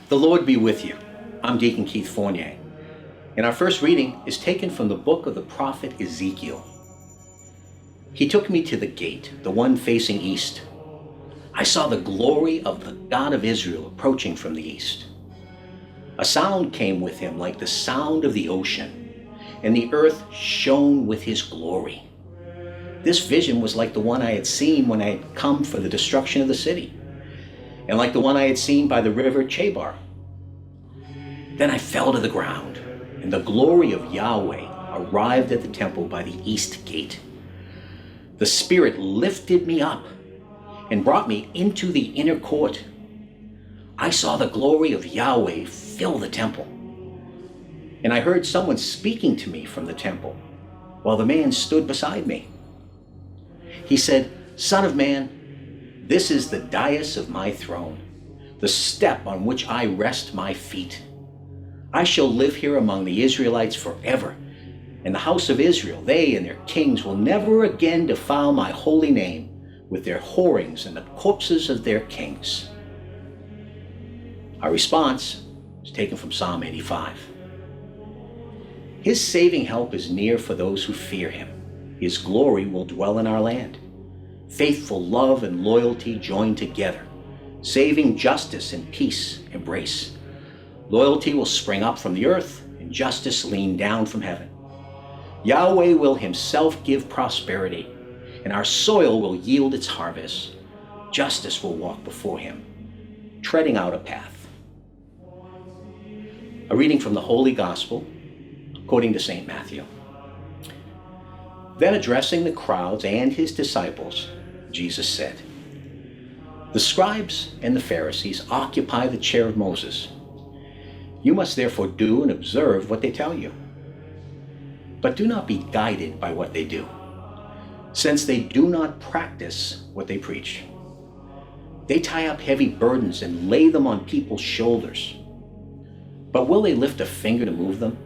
The Lord be with you. I'm Deacon Keith Fournier, and our first reading is taken from the book of the prophet Ezekiel. He took me to the gate, the one facing east. I saw the glory of the God of Israel approaching from the east. A sound came with him like the sound of the ocean, and the earth shone with his glory. This vision was like the one I had seen when I had come for the destruction of the city, and like the one I had seen by the River Chebar. Then I fell to the ground, and the glory of Yahweh arrived at the temple by the east gate. The Spirit lifted me up and brought me into the inner court. I saw the glory of Yahweh fill the temple, and I heard someone speaking to me from the temple while the man stood beside me. He said, "Son of man, this is the dais of my throne, the step on which I rest my feet. I shall live here among the Israelites forever, and the house of Israel, they and their kings, will never again defile my holy name with their whorings and the corpses of their kings." Our response is taken from Psalm 85. His saving help is near for those who fear him. His glory will dwell in our land. Faithful love and loyalty join together. Saving justice and peace embrace. Loyalty will spring up from the earth, and justice lean down from heaven. Yahweh will himself give prosperity, and our soil will yield its harvest. Justice will walk before him, treading out a path. A reading from the Holy Gospel, according to St. Matthew. Then addressing the crowds and his disciples, Jesus said, "The scribes and the Pharisees occupy the chair of Moses. You must therefore do and observe what they tell you. But do not be guided by what they do, since they do not practice what they preach. They tie up heavy burdens and lay them on people's shoulders. But will they lift a finger to move them?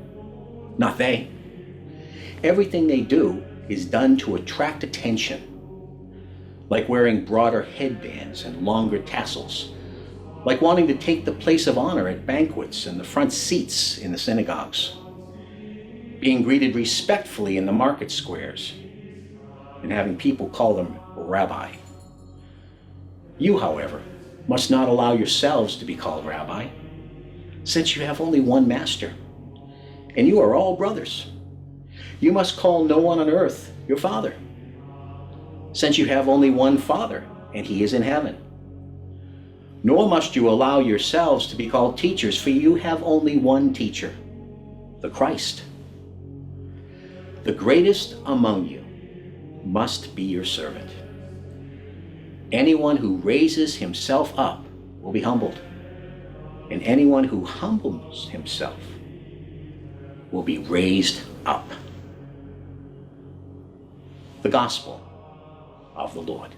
Not they. Everything they do is done to attract attention, like wearing broader headbands and longer tassels, like wanting to take the place of honor at banquets and the front seats in the synagogues, being greeted respectfully in the market squares, and having people call them rabbi. You, however, must not allow yourselves to be called rabbi, since you have only one master, and you are all brothers. You must call no one on earth your father, since you have only one Father, and he is in heaven. Nor must you allow yourselves to be called teachers, for you have only one teacher, the Christ. The greatest among you must be your servant. Anyone who raises himself up will be humbled, and anyone who humbles himself will be raised up." The Gospel of the Lord.